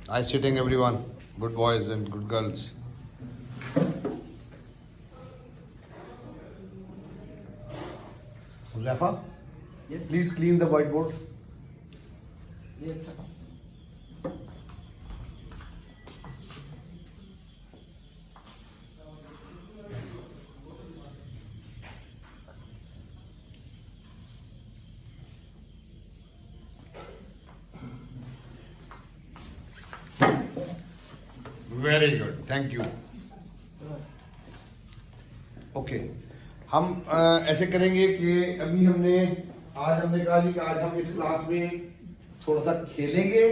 Nice sitting, everyone. Good boys and good girls. Rafa, Yes. please clean the whiteboard. Yes, sir. Very good. Thank you. Okay हम ऐसे करेंगे कि अभी हमने कहा जी कि आज हम इस क्लास में थोड़ा सा खेलेंगे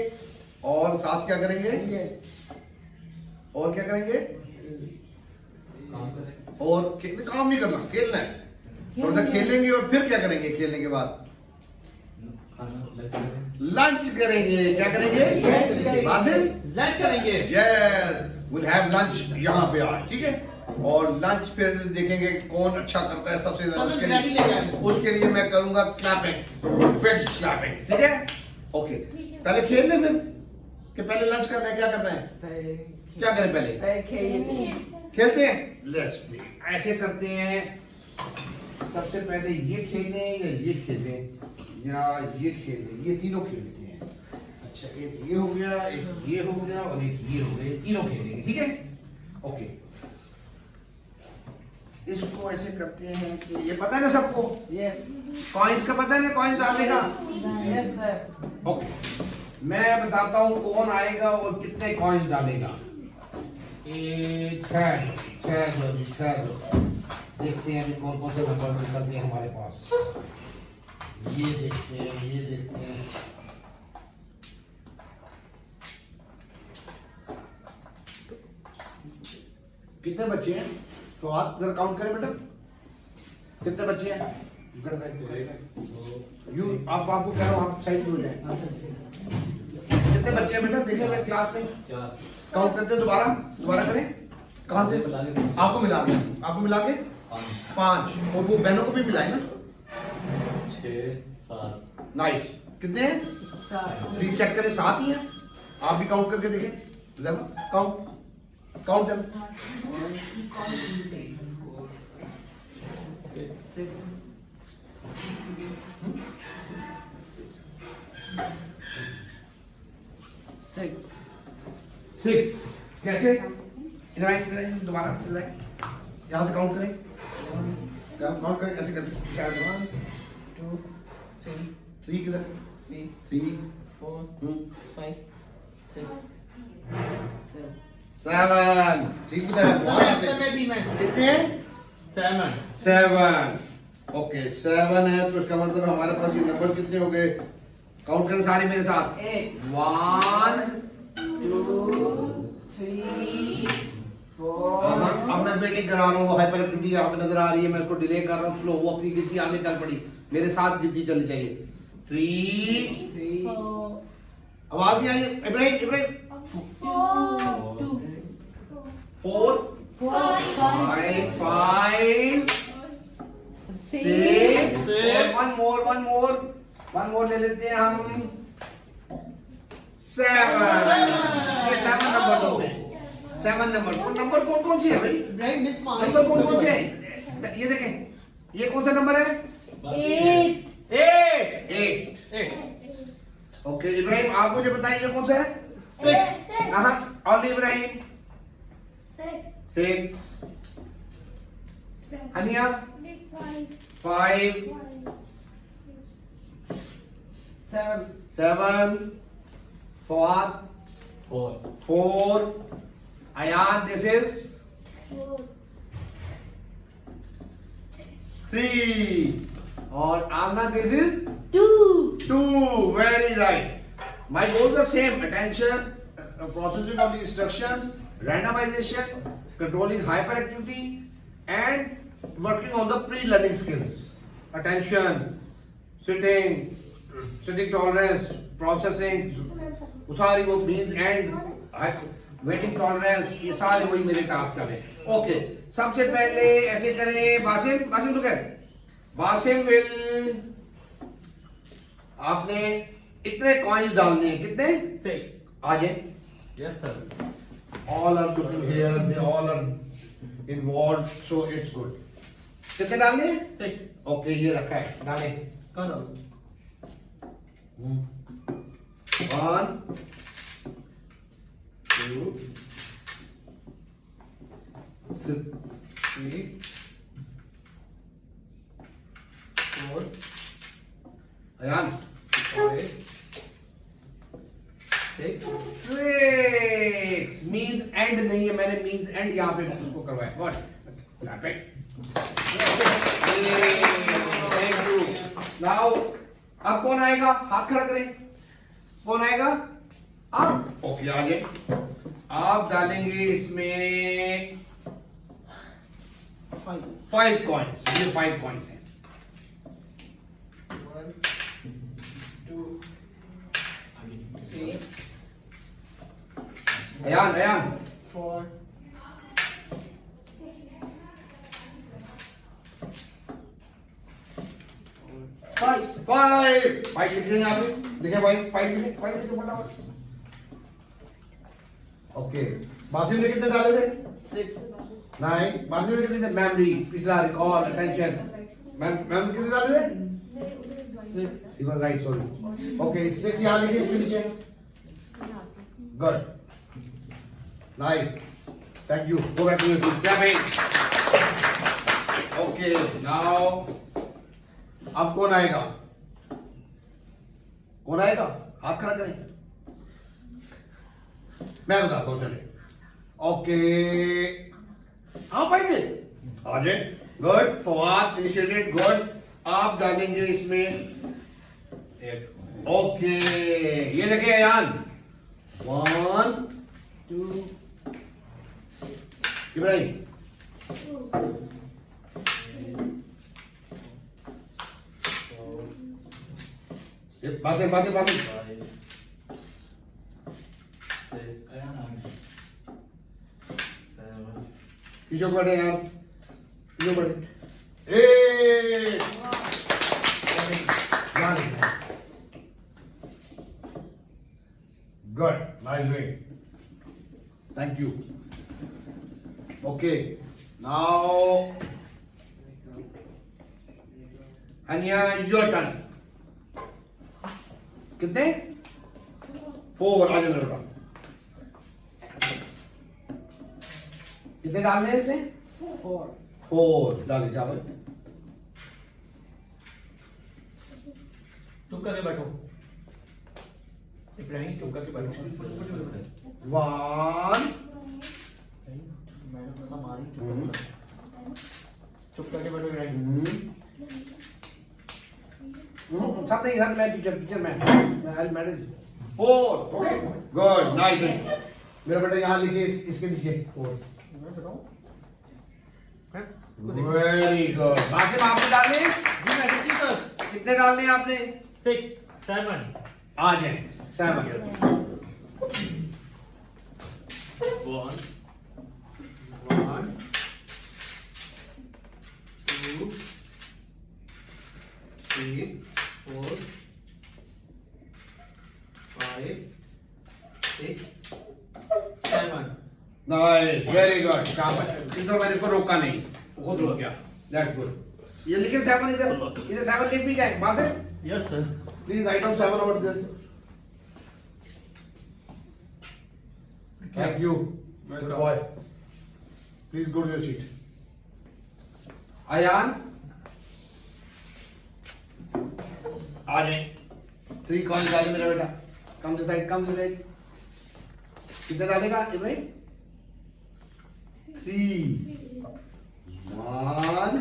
और साथ क्या करेंगे और क्या करेंगे और काम नहीं करना, खेलना है। थोड़ा सा खेलेंगे और फिर क्या करेंगे खेलने के बाद लंच करेंगे। क्या करेंगे? वासिम लंच करेंगे। यस, विल हैव लंच यहाँ पे आज, ठीक है। और लंच फिर देखेंगे कौन अच्छा करता है सबसे ज्यादा। उसके लिए मैं करूंगा क्लैपिंग, बेस्ट क्लैपिंग, ठीक है। ओके, पहले खेलने में कि पहले लंच करना है? क्या करना है? क्या करें पहले? खेलते हैं। Let's play. ऐसे करते हैं, सबसे पहले ये खेलें या ये खेलें या ये खेलें, ये तीनों खेलते हैं। अच्छा, एक ये हो गया, एक ये हो गया और एक ये हो गया, ये तीनों खेलेंगे, ठीक है। ओके, इसको ऐसे करते हैं कि ये पता है ना सबको? यस। कॉइन्स का पता है ना, कॉइन्स डालने का? Yes sir. ओके, मैं बताता हूँ कौन आएगा और कितने कॉइन्स डालेगा। ठहर लो। देखते हैं अभी कौन कौन से नंबर निकलते हैं हमारे पास। ये देखते हैं। कितने बच्चे हैं? तो आप जरा काउंट करें बेटा, कितने बच्चे हैं? यू आपको कह रहा हूँ, आप साइड हो जाए। कितने बच्चे हैं बेटा? देखिए मैं क्लास में काउंट करते हैं। दोबारा करें। कहाँ से? आपको मिला के 5 और वो बहनों को भी मिलाए ना? 6 7। नाइस। कितने हैं? 3 चेक करें, 7 ही हैं। आप भी काउंट करके देखें। काउंट कर। 6। कैसे? इधर आए, दोबारा यहाँ से काउंट करें। काउंट करें, ऐसे करते। 1 2 3 किधर? 3 4 5 6 7। ठीक है। कितने हैं? 7। ओके, 7 है तो इसका मतलब हमारे पास ये नंबर कितने हो गए? काउंट करें सारे मेरे साथ। 1 2 3 4। अब मैं वेटिंग करा रहा हूँ। हाइपर एक्टिविटी यहाँ पे नजर आ रही है, मैं इसको डिले कर रहा हूँ। स्लो, वो अपनी गिनती आगे चल पड़ी, मेरे साथ गिनती चलनी चाहिए। 3 आवाज नहीं आई इब्राहिम? 4 5 6 वन मोर ले लेते हैं हम। 7 नंबर हो गए। 7 नंबर कौन से है भाई? नंबर कौन से है? ये देखें, ये कौन सा नंबर है? 8। ओके इब्राहिम, आप मुझे बताइए कौन सा है? 6। और Ibrahim 6। Haniyeh 5 7 Fawad 4 Ayan, this is 3 और Amna, this is 2. Very right. My goals are same: attention, processing of the instructions, randomization, controlling hyperactivity, and working on the pre-learning skills. Attention, sitting tolerance, processing, सारी वो means and waiting tolerance, ये सारे वही मेरे task कर रहे हैं। Okay, सबसे पहले ऐसे करें। Basim look at, Basim will, आपने इतने कॉइन्स डालने हैं। कितने? 6। आ जाए, Yes, sir. All are looking here, they all are involved, so it's good. कितने डालने हैं? 6. ओके ये रखा है, डाले। Color. 1 2 3 4. अयान 5. 6. 6 मींस एंड नहीं है, मैंने मींस एंड यहाँ पे उसको करवाया। God clap it. Thank you. Now अब कौन आएगा? हाथ खड़ा करें। कौन आएगा? आप। ओके आगे। आप डालेंगे इसमें 5 कॉइन्स। ये 5 कॉइन्स हैं। 1 2 3 अयान अयान 4 5 लिखे यहाँ पे, लिखे 5 लिखे फटाफट। ओके बासिम ने कितने डाले थे? 6 नहीं, बासिम ने कितने थे? मेमोरी, पिछला, रिकॉल, अटेंशन। मैम कितने डाले थे? 6 You were right, sorry. Okay, 6 यहाँ लिखे, इसके नीचे। Good. Nice. Thank you. Go back to your seat. Clapping. Okay, now अब कौन आएगा? कौन आएगा? हाथ खड़ा करें। मैं बताता हूँ चले। ओके आप आएंगे? आ जाए। गुड। फवाद इनिशिएटेड। गुड। आप डालेंगे इसमें ओके ये देखे अयान 1 2 इब्राहिम बासिम 5. 6. किशोर पढ़े यार किशोर पढ़े a good nice doing thank you okay now Ania your turn कितने 4 आ जाना बेटा कितने डालने हैं इसमें 4 डाले चावल चुप करके बैठो इब्राहिम, चुप करके बैठो। 1 मैंने तो मारी। चुप करके बैठो इब्राहिम। सब नहीं घर में टीचर में I manage 4 okay good nice मेरा बेटा यहाँ लिखिए इसके नीचे 4 वेरी गुड बासिम आपने डालने कितने डालने हैं आपने 6. 7. आ जाए 7 1 2 3 4 5 6 7. नाइस वेरी गुड शाबाश इधर मैंने इसको रोका नहीं खुद रुक गया दैट्स गुड ये लिखे 7 इधर 7 लिख भी जाए Basim Yes, sir. Please write down 7 over this thank you good boy please go to your seat ayan आ जाए 3 कॉइन डाले मेरा बेटा कम टू साइड कितने डालेगा इब्राहिम 3 1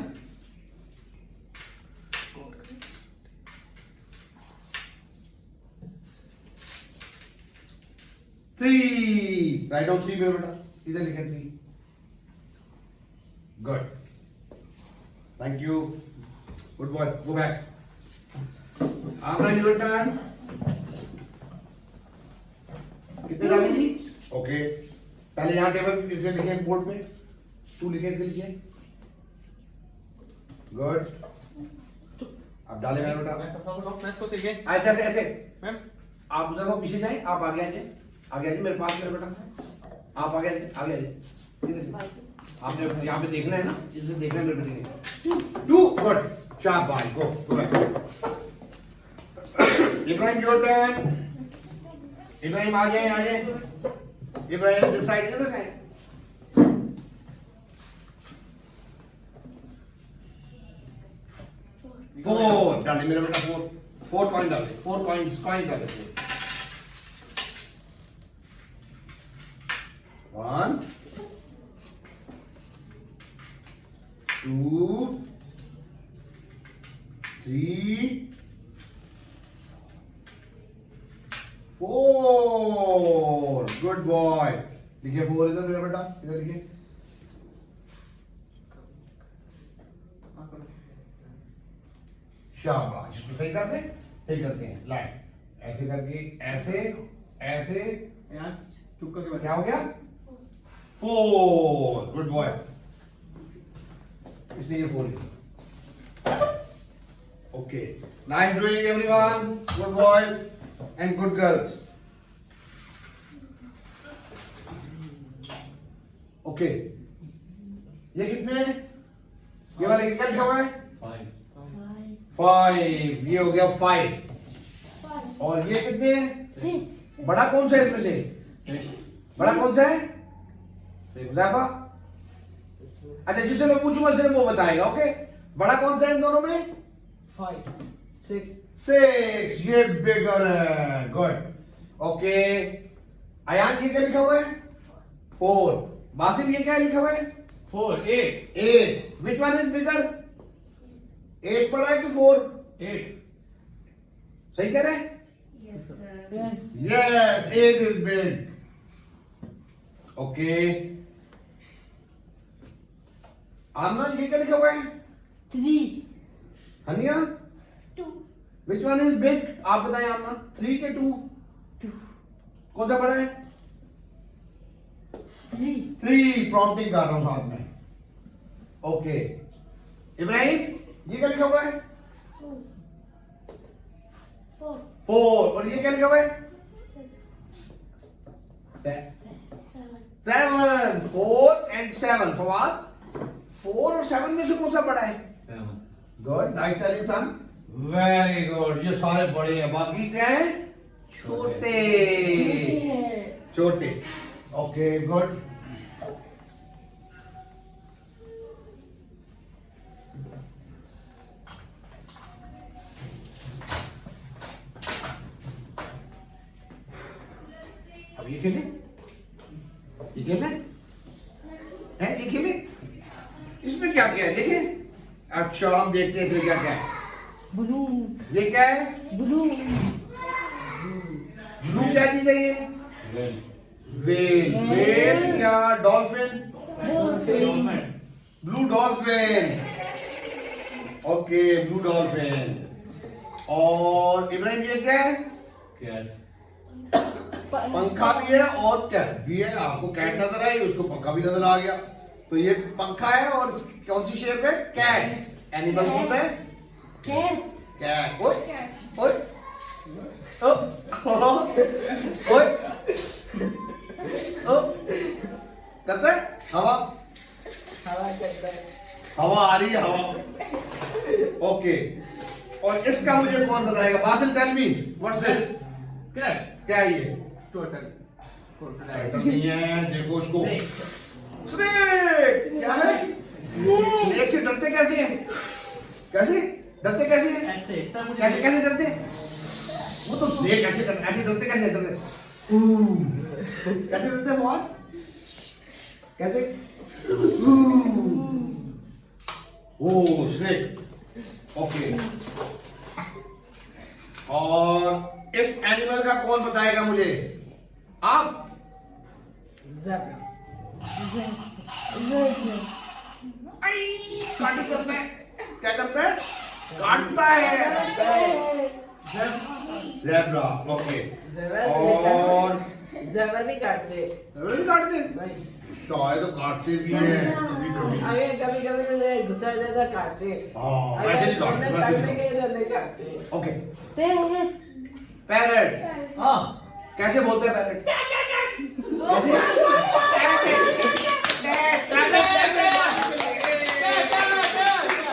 3 राइट डाउन 3 मेरा बेटा इधर लिखे 3 good thank you good boy go back आपका यूर टर्न कितने डालेंगी ओके पहले यहाँ टेबल इसमें लिखे बोर्ड पे 2 लिखे इसके नीचे गुड अब डाले मेरा बेटा मैं इसको सीखे ऐसे ऐसे ऐसे मैम। आप उधर को पीछे जाए आप आगे आ जाए आगे आइए मेरे पास, मेरे बेटा आप आगे आइए, आगे आइए सीधे से। आपने यहाँ पे देखना है ना, इसे देखना है मेरे बेटे ने। टू गुड, शाबाश, go go back. Ibrahim your turn. Ibrahim आ जाए, आ जाए Ibrahim, this side, this side. Four डाले मेरा बेटा, फोर, फोर कॉइन डाले, फोर कॉइन्स, कॉइन डाले। One, two, three, four, good boy. लिखिए फोर इधर मेरा बेटा, इधर लिखिए। शाबाश, इसको सही कर दे, सही करते हैं। लाइन ऐसे करके, ऐसे ऐसे, यार चुप करके क्या हो गया? Four, good boy. इसलिए ये फोर लिखा। Okay, nice doing everyone, good boy and good girls. Okay, ये कितने हैं? ये वाले क्या लिखा हुआ है? 5, ये हो गया 5। और ये कितने हैं? बड़ा कौन सा है इसमें से? बड़ा कौन सा है? हुज़ैफा? अच्छा, जिससे मैं पूछूंगा सिर्फ वो बताएगा। ओके, बड़ा कौन सा है इन दोनों में? 5, 6, 6, ये बिगर है। गुड। ओके, अयान ये क्या लिखा हुआ है? 4। बासिम ये क्या लिखा हुआ है? 4, 8, 8। Which one is bigger? 8 बड़ा है कि 4? 8. सही कह रहे हैं? yes, Yes, 8 is big. Okay. आमना ये क्या लिखा हुआ है? 3, Haniyeh? 2, Which one is big? आप बताएं आमना। 3 के 2? 2, कौन सा बड़ा है? 3, 3, प्रॉम्प्टिंग कर रहा हूं साथ में। ओके, इब्राहिम ये क्या लिखा हुआ है? 4, 4। और ये क्या लिखा हुआ है? 7। 4 and 7। फवाद, 4 और 7 में से कौन सा बड़ा है? 7. गुड, नाइस टेलिंग सन, वेरी गुड। ये सारे बड़े हैं, बाकी क्या है? छोटे, छोटे। Okay, good. अब ये खेले, ये खेले हैं, ये खेले। इसमें क्या क्या है देखें। अच्छा, हम देखते हैं इसमें क्या क्या है। balloon, ये क्या है? balloon, ब्लू क्या चीज है ये? वेल। वेल या dolphin? dolphin, blue dolphin. Okay, blue dolphin. और इब्राहिम ये क्या है? Cat. पंखा भी है और कैट भी है। आपको कैट नजर आई, उसको पंखा भी नजर आ गया। तो ये पंखा है और कौन सी शेप है? कैट। एनिमल कौन सा है? cat, cat. ओए ओए ओए ओ करते हैं? हवा, हवा करता है, हवा आ रही है, हवा। ओके, और इसका मुझे कौन बताएगा? Basil, tell me what's this? Cat. क्या है ये? Total. टाइटल नहीं है, देखो उसको। Snake. स्नेक। क्या है? स्नेक से डरते कैसे हैं? कैसे डरते कैसे हैं? ऐसे सब मुझे कैसे कैसे डरते हैं? वो तो स्नेक ऐसे डरते, ऐसे डरते कैसे डरते? कैसे डरते हैं बहुत? कैसे? ओ स्नेक। ओके, और इस एनिमल का कौन बताएगा मुझे? आप? zebra, काटी करता है। क्या करता है? काटता है। ज़ेब्रा। ओके, और zebra नहीं काटते ज़ेब्रा नहीं काटते? नहीं, शायद तो काटते भी हैं कभी कभी। अरे कभी कभी मुझे गुस्सा ज्यादा काटते, हाँ, वैसे नहीं काटते, वैसे काटने नहीं के इधर नहीं काटते। Okay, parrot, parrot. हाँ कैसे बोलते हैं parrot?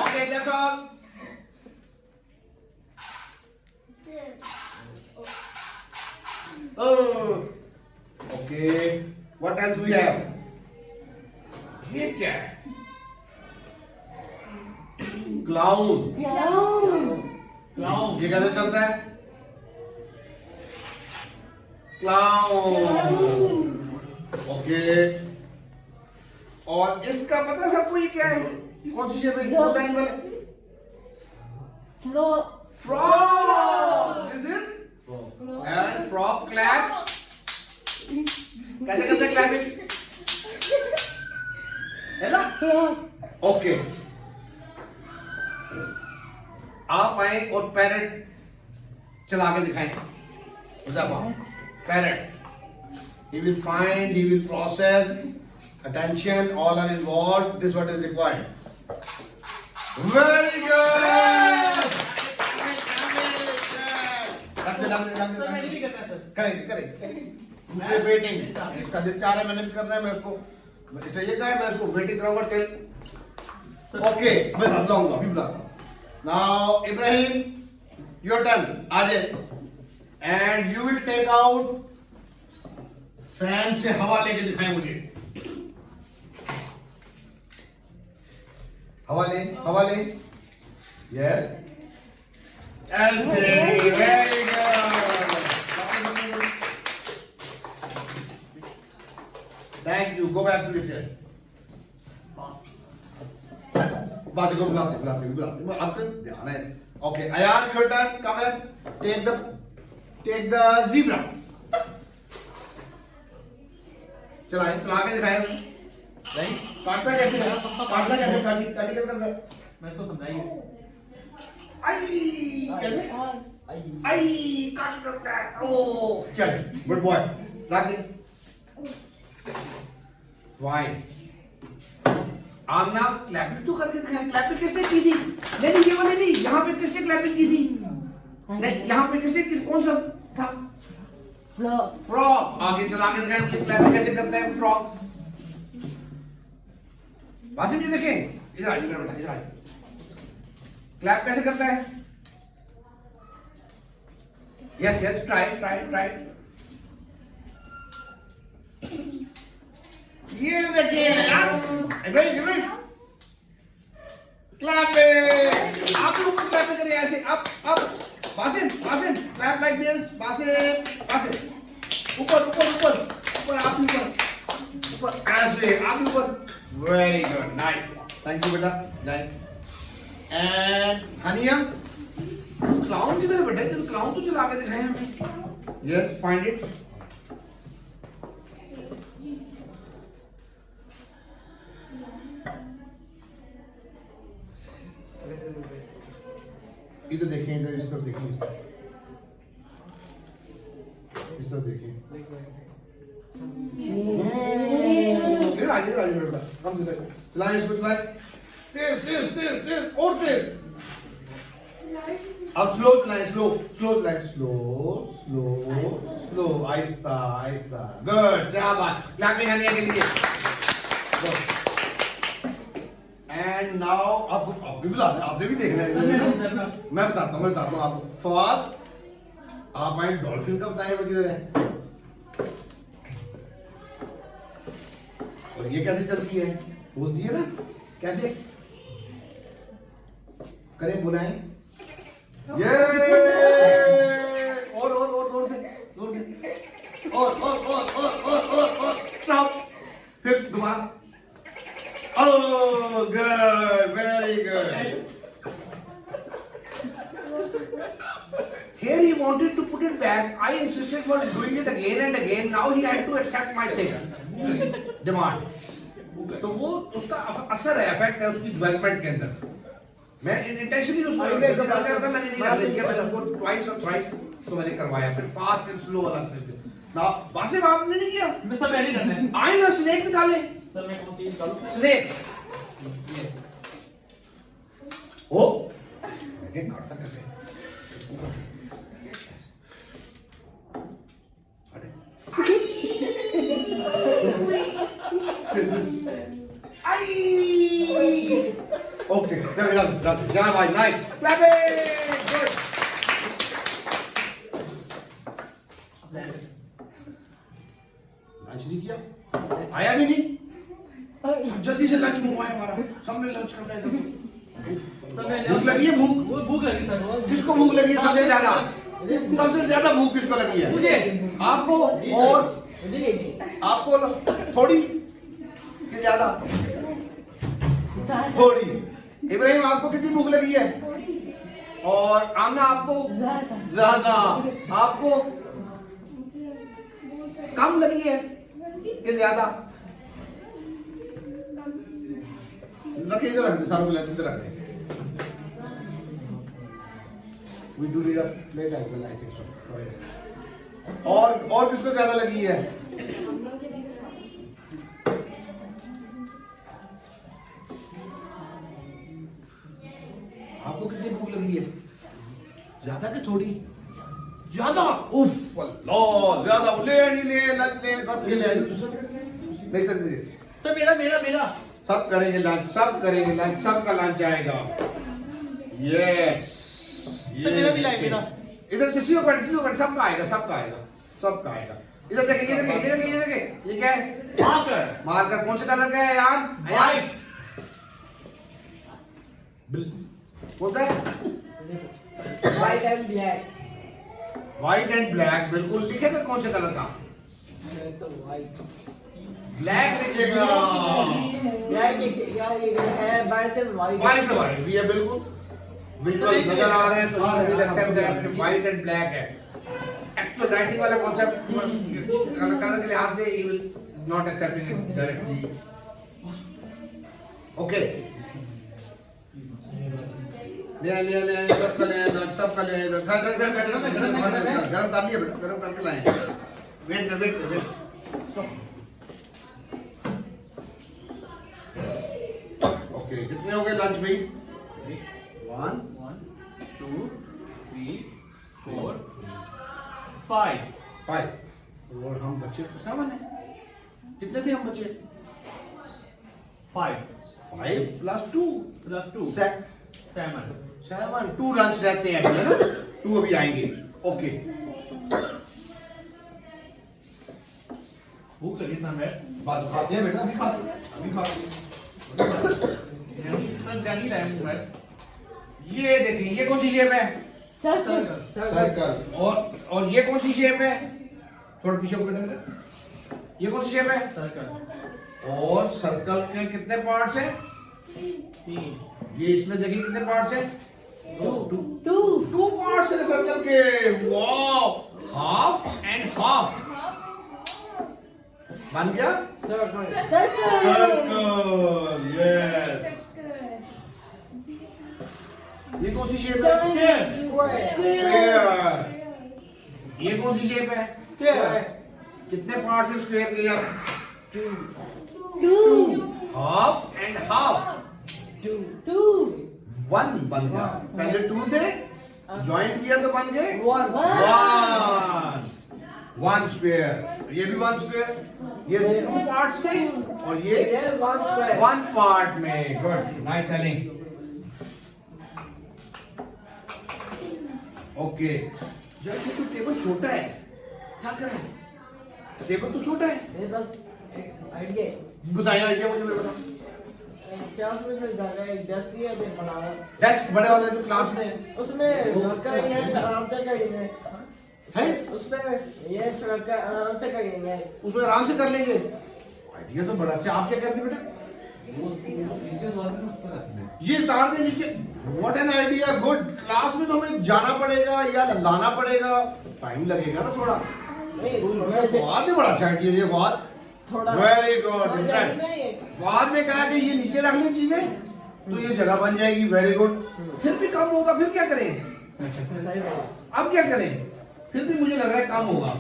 Okay, that's all. Oh, okay. What else do we have? ये क्या है? Clown. Clown. ये कैसे चलता है? Clown. ओके. और इसका पता है सबको ये क्या है? कौन सी शेप है? कौन सा एनिमल है? Frog. This is and frog clap. कैसे करते हैं clapping? है ना? ओके. आप आए और पैरेट चला के दिखाएं. Parrot. He will find, he will process, attention, all are involved. This is what is required. Very good. Sir मैंने भी करना है सर. करेक्ट. दूसरे वेटिंग. इसका दिल चाह रहा है, मैंने भी करना है. मैं उसको इसलिए ये कहा है, मैं उसको वेटिंग कराऊंगा टिल. ओके, मैं बुलाऊंगा, अभी बुलाता हूँ. Now Ibrahim, your turn. आ जाए. And you will take out fan से हवा लेके दिखाएं मुझे. हवा ले. यस. ऐसे. Very good. Thank you. Go back to the chair. बात को बुलाते आपका ध्यान है. Okay, Ayan, your turn. Come here. Take the zebra. चला के दिखाया. नहीं काटता कैसे? काटी कैसे करता है? मैं इसको समझाइए. आई कैसे? आई काट करता है. ओ चल, गुड बॉय. रख दे. फाइन. आमना क्लैपिंग तो करके दिखाया. क्लैपिंग किसने की थी? नहीं ये वाले नहीं. यहाँ पे किसने क्लैपिंग की थी? नहीं, यहाँ पे किसने की? कौन सा था? फ्रॉग. आगे चला के दिखाएं क्लैपिंग कैसे करते हैं फ्रॉग. वासिम जी देखें. इधर आइए बेटा, इधर आइए. क्लैप कैसे करता है? Yes, try. ये देखिए. इब्राहिम क्लैपिंग. आप लोग क्लैपिंग करिए ऐसे. Up. Wasim clap like this. Wasim ऊपर. आप ऊपर. ऐसे आप ऊपर. Very good. Nice. Thank you बेटा. जाए. एंड हनिया, क्लाउन किधर है बेटा? इधर क्लाउन तो चला के दिखाए हमें. Yes, find it. इधर देखें. इस तरफ देखें. इधर आइए बेटा. हम चलाएं इसको. तेज और तेज. अब स्लो चलाएं. स्लो. आहिस्ता. गुड. शाबाश. क्लैपिंग हनिया के लिए. एंड नाउ आप भी आपने भी देखना है. मैं बताता हूँ आपको. फवाद, आप आए डॉल्फिन का बताएं किधर है. और ये कैसे चलती है? बोलती है ना कैसे? करें, बुलाएं. ये और से और स्टॉप. फिर दोबारा. Oh, good, very good. Here he wanted to put it back. I insisted for doing it again and again. Now he had to accept my thing. Demand. तो वो उसका असर है, इफेक्ट है उसकी डेवलपमेंट के अंदर. मैं इंटेंशनली उसको मैंने नहीं मैंने उसको ट्वाइस और थ्राइस उसको मैंने करवाया. फिर फास्ट एंड स्लो अलग से. ना वासिम आपने नहीं किया. मैं सब रेडी करना है. आई ना स्नेक निकाले. सर मैं कौन सी निकालूं? स्नेक. ओ लेकिन काटता कैसे? ओके जा भाई, नाइस क्लैपिंग, गुड। लंच नहीं किया, आया भी नहीं, जल्दी से लंच मंगवाए हमारा, सबने लंच करना है। भूख लगी है, भूख लगी सर। किसको भूख लगी है सबसे ज्यादा? सबसे ज्यादा भूख किसको लगी है? मुझे। आपको, और आपको थोड़ी कि ज्यादा? थोड़ी। इब्राहिम आपको कितनी भूख लगी है? और आमना आपको? ज्यादा। आपको कम लगी है कि ज्यादा? रखिए, इधर रख दे, सारों को लंच इधर रख दे। We do need a plate as well, I think so. Sorry. और किसको ज्यादा लगी है? आपको कितनी भूख लगी है? ज्यादा कि थोड़ी? ज्यादा। उफ, अल्लाह, ज्यादा। ले लंच ले, सबके ले। नहीं सकते सर मेरा सब करेंगे लंच, सबका लंच आएगा। यस, सर मेरा भी लाए मेरा। इधर किसी को बैठ, सबका आएगा। इधर देखिए, ये क्या है? मार्कर कौन से कलर का है यार? व्हाइट। कौन सा है? White and black. White and black, बिल्कुल लिखेगा कौन से कलर का? तो व्हाइट ब्लैक लिखेगा। व्हाइट से व्हाइट भी है, बिल्कुल विजुअल नजर आ रहे हैं तो you will accept that white and black है। एक्चुअल राइटिंग वाला कॉन्सेप्ट कलर के लिहाज से you will not accepting it directly। Okay, सबका ले गरम कर लिया बेटा, गरम करके लाए। वेट ओके, कितने हो गए लंच भाई? 1 2 3 4 5 और हम बच्चे 7 हैं। कितने थे हम बच्चे? 5 plus 2 7 7 2 लंच रहते हैं अभी, है ना? 2 अभी आएंगे। ओके, भूख लगी सर मैं। बाद खाते हैं बेटा, अभी खाते सर जानी रहा हूँ मैं। ये देखिए, ये कौन सी शेप है? सर्कल। और ये कौन सी शेप है? थोड़ा पीछे को बेटा, ये कौन सी शेप है? सर्कल। और सर्कल के कितने पार्ट्स हैं? 3 ये इसमें देखिए कितने पार्ट्स हैं? 2 पार्ट्स हैं सर्कल के। वाओ, हाफ एंड हाफ बन गया सर्कल। सर्कल। यस, ये कौन सी शेप है? स्क्वायर। ये कौन सी शेप है? कितने पार्ट्स हैं स्क्वायर के? यार 2 हाफ एंड हाफ 2 1 बन गया। पहले 2 थे, ज्वाइन किया तो बन गए 1 स्क्वायर। ये भी 1 स्क्वायर। ये 2 पार्ट्स में और ये 1 पार्ट में। Good, nice telling. ओके, यार ये तो टेबल छोटा है, क्या करें? टेबल तो छोटा है। ये बस एक आइडिया है। बताइए आइडिया मुझे, बताओ। क्लास में से जाकर एक डेस्क दिया है बनाना। डेस्क बड़े वाले तो क्लास में उसमें लड़का ये आराम से करेंगे। है, उसमें ये लड़का आराम से करेंगे। उसमें आराम से कर लेंगे। आइडिया तो बड़ा अच्छा। आप क्या करते बेटा? ये तार दे नीचे। What an idea, good. Class में तो हमें जाना पड़ेगा या लाना पड़ेगा, टाइम लगेगा ना थोड़ा। फवाद ने बड़ा अच्छा आइडिया दिया। फवाद थोड़ा वेरी गुड। फवाद ने कहा कि ये नीचे रख लें चीजें तो ये जगह बन जाएगी। Very good. फिर भी कम होगा, फिर क्या करें? अब क्या करें? फिर भी मुझे लग रहा है कम होगा।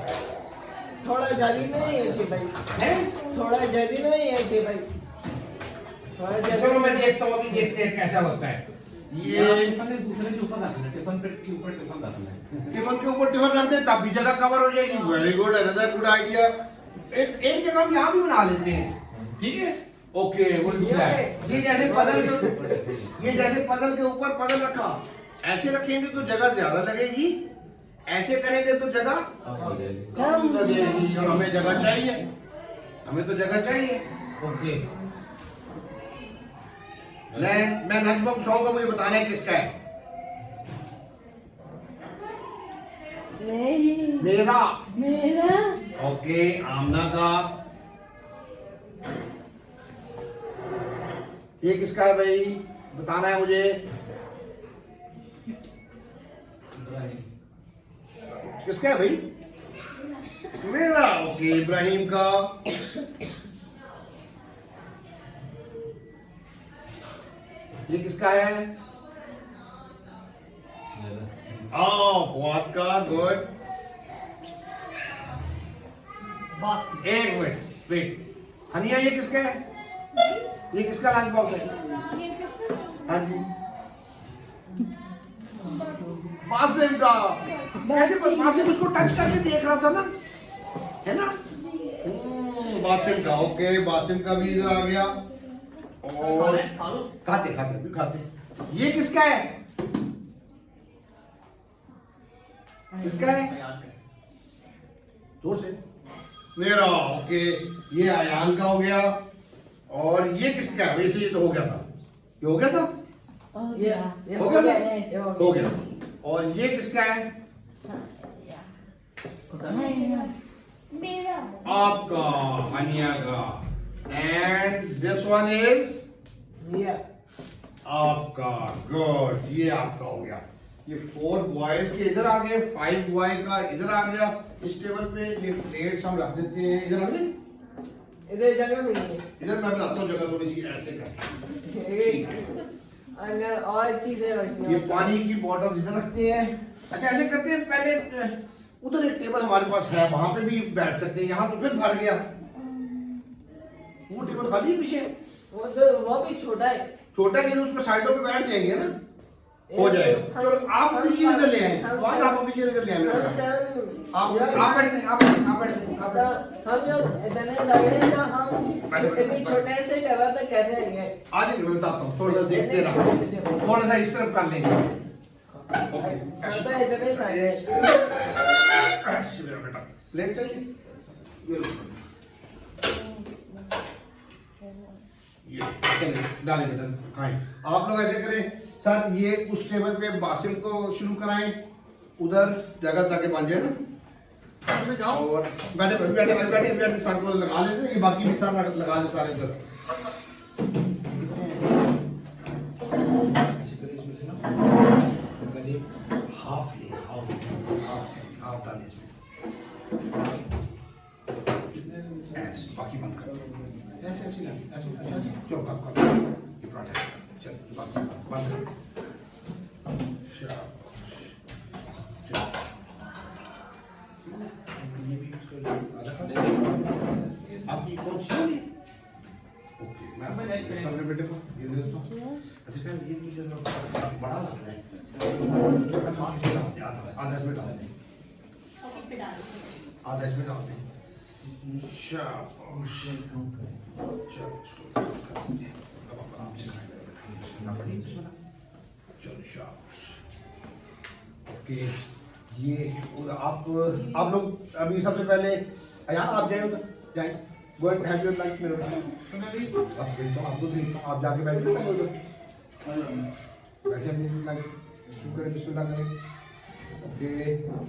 थोड़ा जल्दी नहीं है कि भाई, है? थोड़ा जल्दी नहीं है कि भाई, थोड़ा जल्दी। चलो मैं देखता हूँ, अभी देखते हैं कैसा होता है। ये दूसरे के ऊपर रखना है, टिफिन के ऊपर टिफिन रखना है। टिफिन के ऊपर टिफिन रख दे, तब भी जगह कवर हो जाएगी। Very good, another good idea. एक जगह हम यहाँ भी बना लेते हैं, ठीक है? Okay will do that. ये जैसे पजल के ऊपर पजल रखा, ऐसे रखेंगे तो जगह ज्यादा लगेगी, ऐसे करेंगे तो जगह कम लगेगी, और हमें जगह चाहिए, हमें तो जगह चाहिए। ओके मैं लंच बॉक्स उठाऊंगा, मुझे बताना है किसका है। मेरा। ओके आमना का। ये किसका है भाई, बताना है मुझे। किसका है भाई? मेरा। ओके इब्राहिम का। ये किसका है? फवाद का। गुड। एक मिनट वेट, हनिया ये किसका है? ये किसका लंच बॉक्स है? हाँ जी बासिम का। कैसे बासिम उसको टच करके देख रहा था ना, है ना? बासिम का। ओके बासिम का भी इधर आ गया। और खाते खाते भी खाते। ये किसका है? किसका है? जोर से। मेरा। ओके ये अयान का हो गया। और ये किसका है? वैसे ये तो हो गया था, ये हो गया था, हो गया था, हो गया। और ये किसका है? मेरा। आपका, हनिया का। एंड दिस वन इज आपका। गुड, ये आपका हो गया। ये 4 बॉयज के इधर आ गए, 5 बॉय का इधर आ गया। इस टेबल पे ये प्लेट्स हम रख देते हैं, इधर आ गए। इधर जगह नहीं है, इधर मैं बनाता हूँ जगह थोड़ी सी, ऐसे कर। अगर और चीजें रखनी ये पानी की बॉटल इधर रखते हैं। अच्छा ऐसे करते हैं, पहले उधर एक टेबल हमारे पास है, वहां पे भी बैठ सकते हैं। यहाँ तो फिर भर गया, वो टेबल खाली है पीछे। वो भी छोटा है, छोटा लेकिन उसमें साइडों पे बैठ जाएंगे ना, हो जाएगा। तो आप अपनी चीज इधर ले आए, आज आप अपनी चीज इधर ले आए मेरे पास। आप बैठे, आप बैठे। हम लोग इतने सारे तो हम इतने छोटे से टेबल पे कैसे आएंगे? आज मैं बताता हूँ, थोड़ा सा देखते रहो, थोड़ा सा इस तरफ कर लेंगे। तो इतने सारे बेटा प्लेट चाहिए, ये डालें बेटा, खाएं। आप लोग ऐसे करें सर, ये उस टेबल पे बासिम को शुरू कराएं, उधर जगह ताकि बन जाए ना। और बैठे बैठे बैठे बैठे बैठे साथ को लगा लेते हैं, ये बाकी भी सारा लगा दे सारे इधर। पहले हाफ ले, हाफ डालें इसमें, बाकी बंद कर। चलो बाकी बंद कर। ये भी आपकी कौन सी है? ओके मैं अपने बेटे को ये दे देता हूँ। अच्छा सर ये मुझे बड़ा लग रहा है, छोटा था, इसमें डाल दे, आधा इसमें डाल दे, आधा इसमें डाल दे। शाबाश, चलो इसको कर दे, अब आराम से चलो शाबाश। ओके ये आप लोग अभी सबसे पहले अयान आप जाए उधर, जाए go and have your lunch मेरे बेटा। आप भेजता हूँ, आपको भेजता हूँ, आप जाके बैठिए पहले उधर, बैठिए अपनी लंच शुरू करें, बिस्मिल्लाह करें। Okay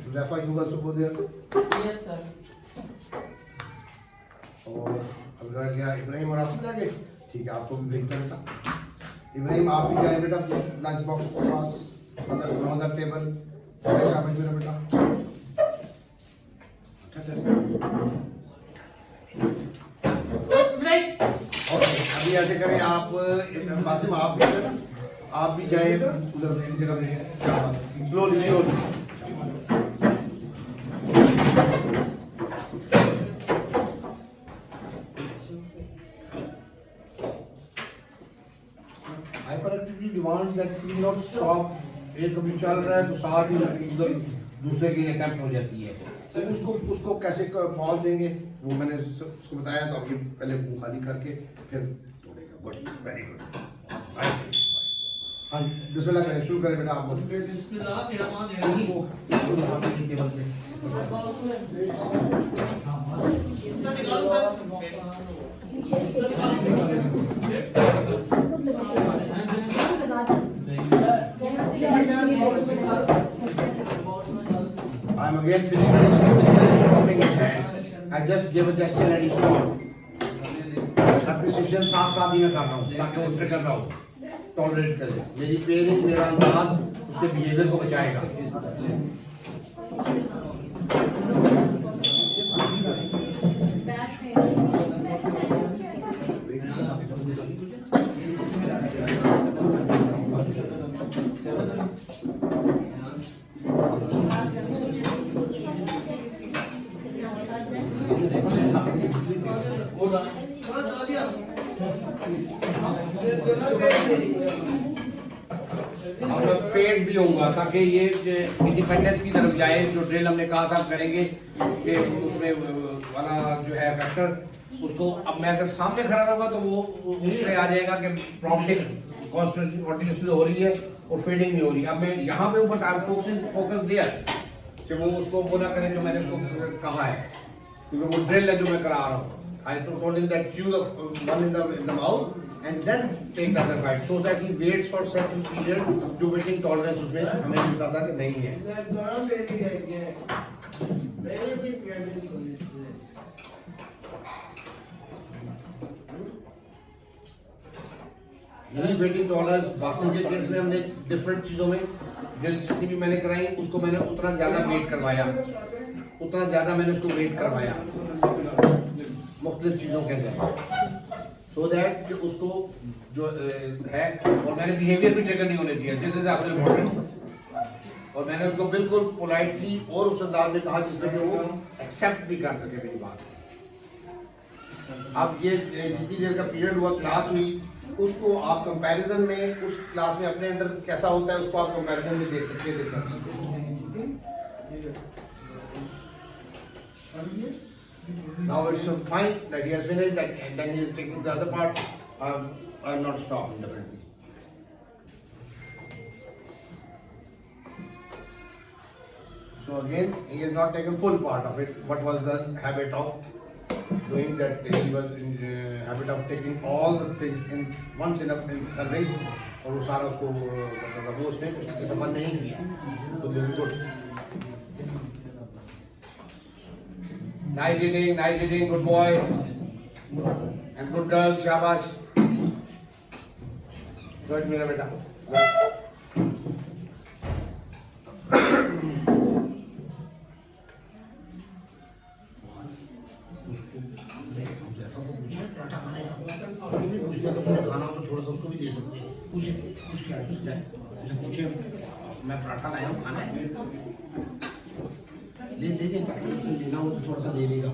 Huzaifa you also go there. Yes sir. और अब रह गया इब्राहिम और आसिफ रह गए, ठीक है आपको भी भेजता हूँ। इब्राहिम आप भी जाए बेटा लंच बॉक्स के पास, अंदर टेबल ऐसा भेजना बेटा। और अभी ऐसे करें आप बासिम, आप भी ना, आप भी जाए उधर जगह पे, slowly slowly. Hyper activity demands that we not stop. एक कभी चल रहा है तो साथ ही उधर दूसरे की अटेम्प्ट हो जाती है। तो उसको कैसे पॉज देंगे वो मैंने उसको बताया। तो अब ये पहले मुंह खाली करके फिर तोड़ेगा। Good, very good. हाँ बिस्मिल्लाह करें, शुरू करें बेटा। आप टेबल पे I'm again physically stopping his hand. I just give a gesture and he stopped. Precision साथ ही में कर रहा हूँ ताकि वो ट्रिगर ना हो, टॉलरेट करे। मेरी पेयरिंग, मेरा अंदाज उसके बिहेवियर को बचाएगा। अब मैं फेड भी होऊंगा ताकि ये इंडिपेंडेंस की तरफ जाए। जो ड्रिल हमने कहा था करेंगे कि उसमें वाला जो है फैक्टर उसको, अब मैं अगर सामने खड़ा रहूंगा तो वो उसमें आ जाएगा कि प्रॉम्प्टिंग कॉन्टिन्यूसली हो रही है और फेडिंग नहीं हो रही। अब मैं यहाँ पे ऊपर टाइम फोकस दिया कि वो उसको वो ना करें जो मैंने उसको कहा है, क्योंकि वो ड्रिल है जो मैं करा रहा हूँ। I told him that chew the one in the mouth and then take the other bite, so that he waits for certain period to waiting tolerance उसमें हमें मिलता था कि नहीं है। यही वेटिंग टॉलरेंस बासिम के केस में हमने डिफरेंट चीजों में जितनी भी मैंने कराई उसको मैंने उतना ज्यादा वेट करवाया, उतना ज्यादा मैंने उसको वेट करवाया मुख्तलिफ चीज़ों के अंदर, सो दैट कि उसको जो है, और मैंने बिहेवियर भी ट्रिगर नहीं होने दिया। दिस इज आपने इम्पोर्टेंट। और मैंने उसको बिल्कुल पोलाइटली और उस अंदाज में कहा जिसमें कि वो एक्सेप्ट भी कर सके मेरी बात। अब ये जितनी देर का पीरियड हुआ, क्लास हुई, उसको आप कंपैरिजन में उस क्लास में अपने अंदर कैसा होता है उसको आप कंपैरिजन में देख सकते हैं difference. Now it's fine that he has finished that, and then he is taking the other part. I'm not stopping definitely. So again, he has not taken full part of it. What was the habit of doing that? He was in habit of taking all the things in once in a serving, और वो सारा उसको मतलब उसने उसके संबंध नहीं किया। तो very good. Nice eating, good boy, and good girl, shabash. Good, मेरा बेटा। खाना तो थोड़ा सा उसको भी दे सकते हैं। पूछ क्या है? पूछे मैं पराठा लाया हूँ, खाना है? ले देगा, उसे लेना हो तो थोड़ा सा ले लेगा।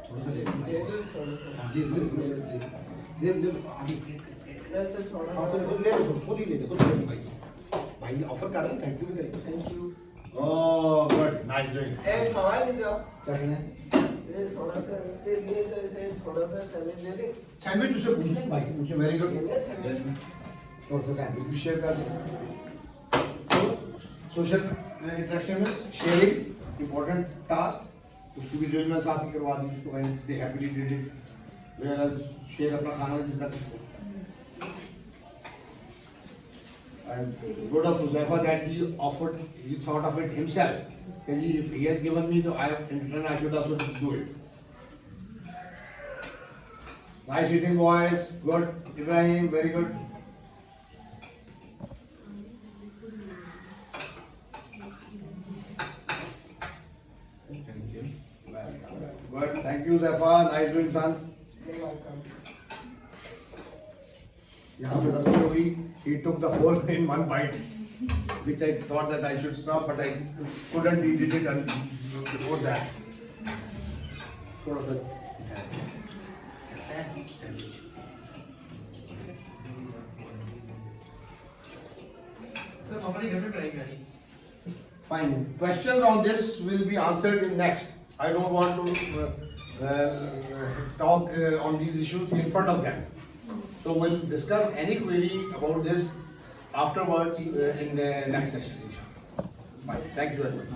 थोड़ा सा ले भाई ऑफर कर रहे हैं, थैंक यू भी करेंगे। Thank you. Oh good, nice doing. एक सवाल दे दो। क्या कहना है? थोड़ा सा इसके लिए तो इसे थोड़ा सा सैंडविच दे दे। सैंडविच उससे पूछ लें भाई से, मुझे वेरी गुड। थोड़ा सा सैंडविच भी शेयर कर दें। सोशल इंटरेक्शन में शेयरिंग इम्पोर्टेंट टास्क, उसकी भी ड्रिल में साथ ही करवा दी उसको, and they happily did it. Where share अपना खाना जितना किसको। And good of Huzaifa that he thought of it himself. And if he has given me, so in return I should also do it. Nice eating, boys. Good, Ibrahim. Very good. Thank you. Good. Thank you, Huzaifa. Nice doing, son. You're welcome. He took the whole in one bite, which I thought that I should stop, but I couldn't. He did it before that. Sort of the sir हमारे घर में try करी Fine. Questions on this will be answered in next. I don't want to talk on these issues in front of them. So we'll discuss any query about this afterwards in the next session. Inshallah. Fine. Thank you very much.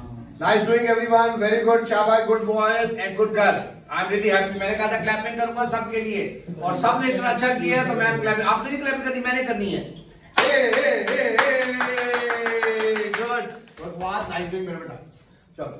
Nice doing everyone. Very good. Shabash. Good boys and good girl. I'm really happy. मैंने कहा था clapping करूँगा सबके लिए और सबने इतना अच्छा किया है तो मैं clapping आपने नहीं clapping करनी मैंने करनी है. Hey hey hey hey. Good. Good. Nice doing मेरा बेटा. चलो.